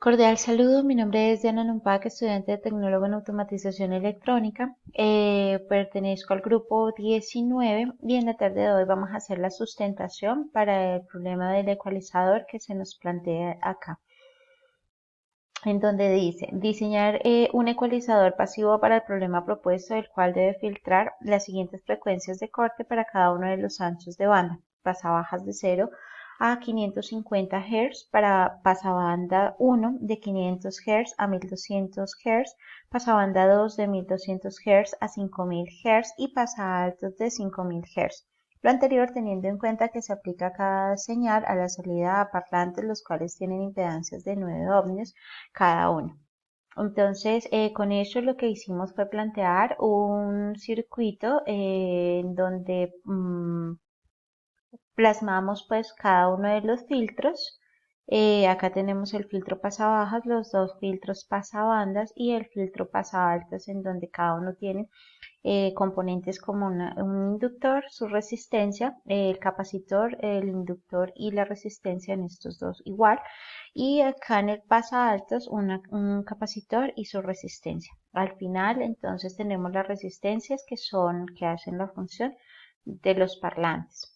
Cordial saludo, mi nombre es Diana Numpac, estudiante de Tecnólogo en Automatización Electrónica. Pertenezco al grupo 19 y en la tarde de hoy vamos a hacer la sustentación para el problema del ecualizador que se nos plantea acá, en donde dice diseñar un ecualizador pasivo para el problema propuesto, el cual debe filtrar las siguientes frecuencias de corte para cada uno de los anchos de banda, pasabajas de 0 a 550 Hz, para pasabanda 1 de 500 Hz a 1200 Hz, pasabanda 2 de 1200 Hz a 5000 Hz y pasaaltos de 5000 Hz. Lo anterior teniendo en cuenta que se aplica cada señal a la salida a parlantes, los cuales tienen impedancias de 9 ohmios cada uno. Entonces, con eso lo que hicimos fue plantear un circuito en donde plasmamos pues cada uno de los filtros. Acá tenemos el filtro pasabajas, los dos filtros pasabandas y el filtro pasaaltas, en donde cada uno tiene componentes como un inductor, su resistencia, el capacitor, el inductor y la resistencia en estos dos igual. Y acá en el pasaaltos un capacitor y su resistencia. Al final entonces tenemos las resistencias que hacen la función de los parlantes.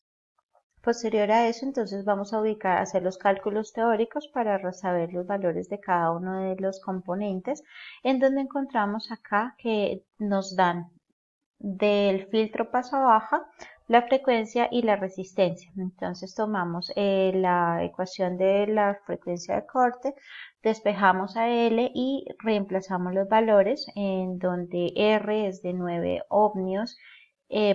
Posterior a eso, entonces vamos a hacer los cálculos teóricos para saber los valores de cada uno de los componentes, en donde encontramos acá que nos dan del filtro paso baja la frecuencia y la resistencia. Entonces tomamos la ecuación de la frecuencia de corte, despejamos a L y reemplazamos los valores, en donde R es de 9 ohmios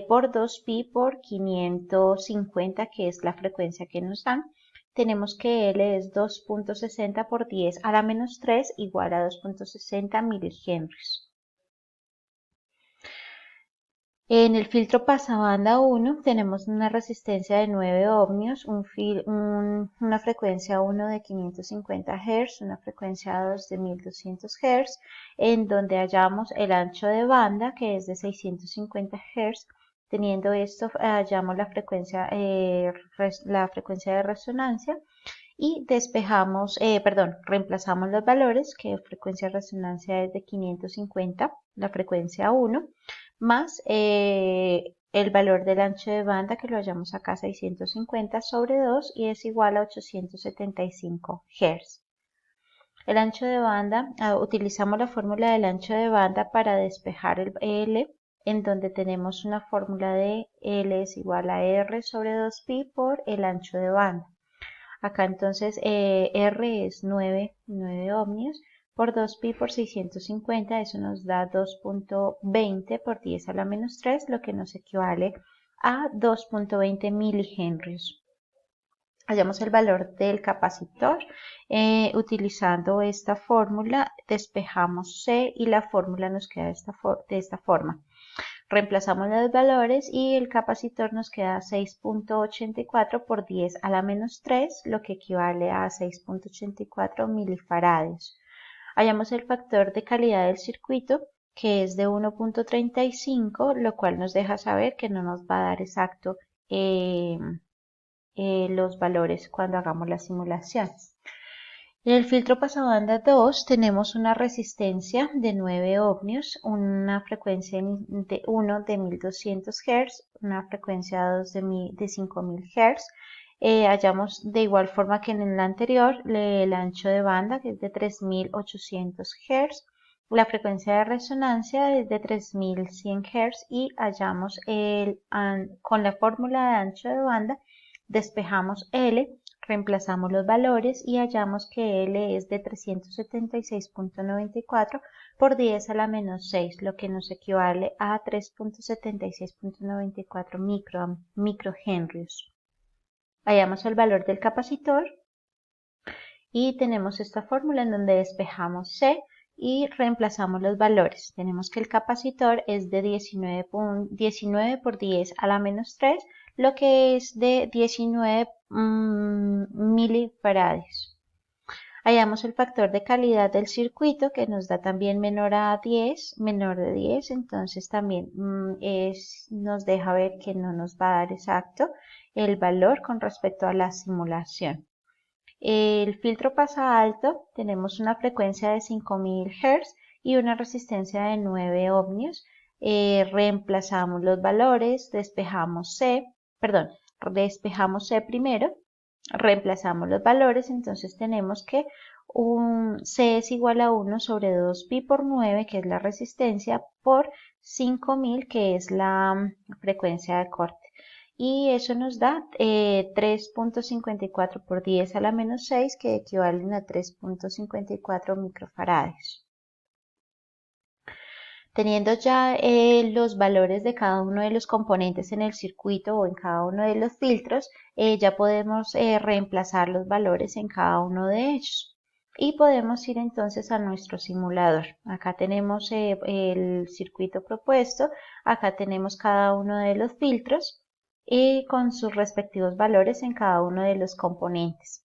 por 2pi por 550, que es la frecuencia que nos dan. Tenemos que L es 2.60 por 10 a la menos 3 igual a 2.60 milihenries. En el filtro pasabanda 1 tenemos una resistencia de 9 ohmios, una frecuencia 1 de 550 Hz, una frecuencia 2 de 1200 Hz, en donde hallamos el ancho de banda, que es de 650 Hz. Teniendo esto, hallamos la frecuencia de resonancia y reemplazamos los valores, que frecuencia de resonancia es de 550, la frecuencia 1, más el valor del ancho de banda, que lo hallamos acá 650 sobre 2 y es igual a 875 Hz. El ancho de banda, utilizamos la fórmula del ancho de banda para despejar el L, en donde tenemos una fórmula de L es igual a R sobre 2pi por el ancho de banda. Acá entonces R es 9 ohmios por 2pi por 650, eso nos da 2.20 por 10 a la menos 3, lo que nos equivale a 2.20 milihenrios. Hallamos el valor del capacitor. Utilizando esta fórmula despejamos C y la fórmula nos queda de esta forma. Reemplazamos los valores y el capacitor nos queda 6.84 por 10 a la menos 3, lo que equivale a 6.84 milifarados. Hallamos el factor de calidad del circuito, que es de 1.35, lo cual nos deja saber que no nos va a dar exacto los valores cuando hagamos la simulación. En el filtro pasabanda 2 tenemos una resistencia de 9 ohmios, una frecuencia de 1 de 1200 Hz, una frecuencia 2 de 5000 Hz. Hallamos de igual forma que en el anterior el ancho de banda, que es de 3800 Hz, la frecuencia de resonancia es de 3100 Hz y hallamos con la fórmula de ancho de banda despejamos L. Reemplazamos los valores y hallamos que L es de 376.94 por 10 a la menos 6, lo que nos equivale a 3.76.94 microhenrios. Hallamos el valor del capacitor y tenemos esta fórmula en donde despejamos C y reemplazamos los valores. Tenemos que el capacitor es de 19 por 10 a la menos 3, lo que es de 19 milifarados. Hallamos el factor de calidad del circuito, que nos da también menor de 10, entonces también nos deja ver que no nos va a dar exacto el valor con respecto a la simulación. El filtro pasa alto, tenemos una frecuencia de 5000 Hz y una resistencia de 9 ohmios. Reemplazamos los valores, despejamos C primero, reemplazamos los valores, entonces tenemos que C es igual a 1 sobre 2pi por 9, que es la resistencia, por 5000, que es la frecuencia de corte. Y eso nos da 3.54 por 10 a la menos 6, que equivalen a 3.54 microfarads. Teniendo ya los valores de cada uno de los componentes en el circuito o en cada uno de los filtros, ya podemos reemplazar los valores en cada uno de ellos. Y podemos ir entonces a nuestro simulador. Acá tenemos el circuito propuesto, acá tenemos cada uno de los filtros y con sus respectivos valores en cada uno de los componentes.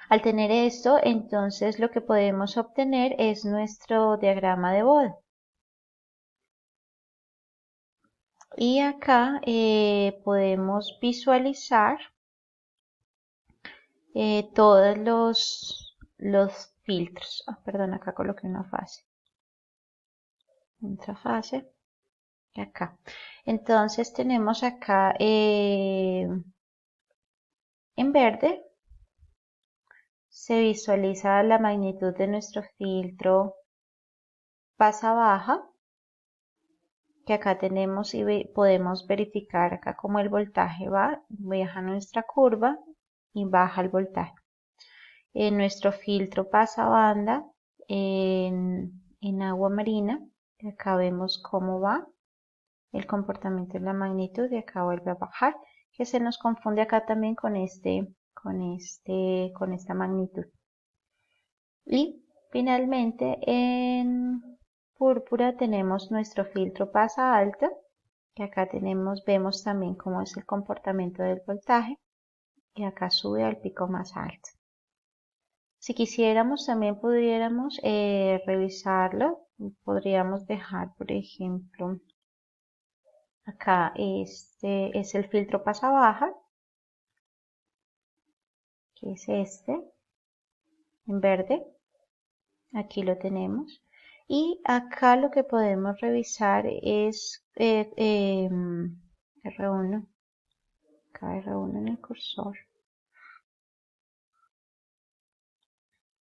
Al tener esto, entonces lo que podemos obtener es nuestro diagrama de Bode. Y acá podemos visualizar todos los filtros. Perdón, acá coloqué una fase. Otra fase. Y acá. Entonces tenemos acá en verde se visualiza la magnitud de nuestro filtro pasa baja, que acá tenemos y podemos verificar acá cómo el voltaje baja nuestra curva y baja el voltaje. En nuestro filtro pasa banda en agua marina, acá vemos cómo va el comportamiento de la magnitud y acá vuelve a bajar, que se nos confunde acá también con esta magnitud. Y finalmente en púrpura tenemos nuestro filtro pasa alto, que acá vemos también cómo es el comportamiento del voltaje y acá sube al pico más alto. Si quisiéramos también pudiéramos revisarlo, podríamos dejar por ejemplo acá este es el filtro pasa baja, que es este en verde, aquí lo tenemos. Y acá lo que podemos revisar es R1, acá R1 en el cursor.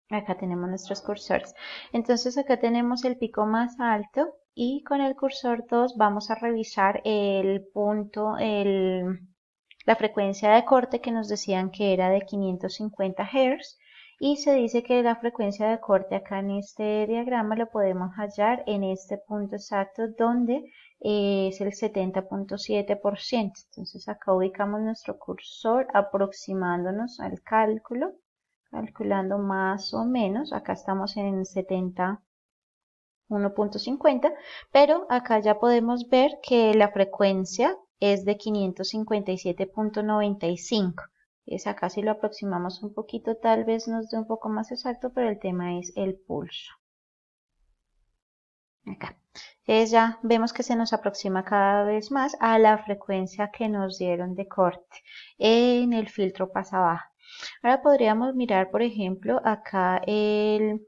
Acá tenemos nuestros cursores. Entonces acá tenemos el pico más alto y con el cursor 2 vamos a revisar el punto, la frecuencia de corte que nos decían que era de 550 Hz. Y se dice que la frecuencia de corte acá en este diagrama lo podemos hallar en este punto exacto donde es el 70.7%. Entonces acá ubicamos nuestro cursor aproximándonos al cálculo, calculando más o menos. Acá estamos en 71.50, pero acá ya podemos ver que la frecuencia es de 557.95. Es acá si lo aproximamos un poquito, tal vez nos dé un poco más exacto, pero el tema es el pulso. Acá. Ya vemos que se nos aproxima cada vez más a la frecuencia que nos dieron de corte en el filtro pasa baja. Ahora podríamos mirar, por ejemplo, acá en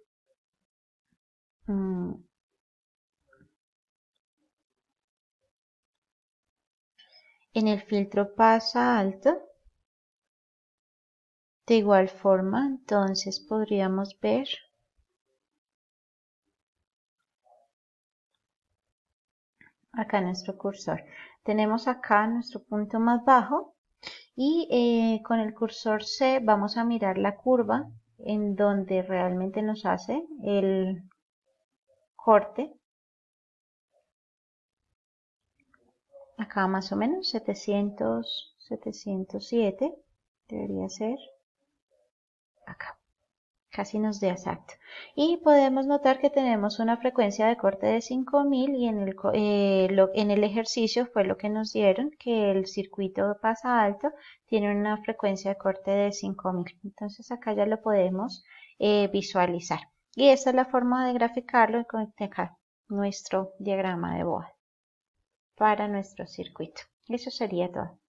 el filtro pasa alto. De igual forma, entonces podríamos ver acá nuestro cursor. Tenemos acá nuestro punto más bajo y con el cursor C vamos a mirar la curva en donde realmente nos hace el corte. Acá más o menos 700, 707 debería ser acá. Casi nos da exacto. Y podemos notar que tenemos una frecuencia de corte de 5000 y en el ejercicio fue lo que nos dieron, que el circuito pasa alto tiene una frecuencia de corte de 5000. Entonces acá ya lo podemos visualizar. Y esta es la forma de graficarlo con acá nuestro diagrama de Bode para nuestro circuito. Eso sería todo.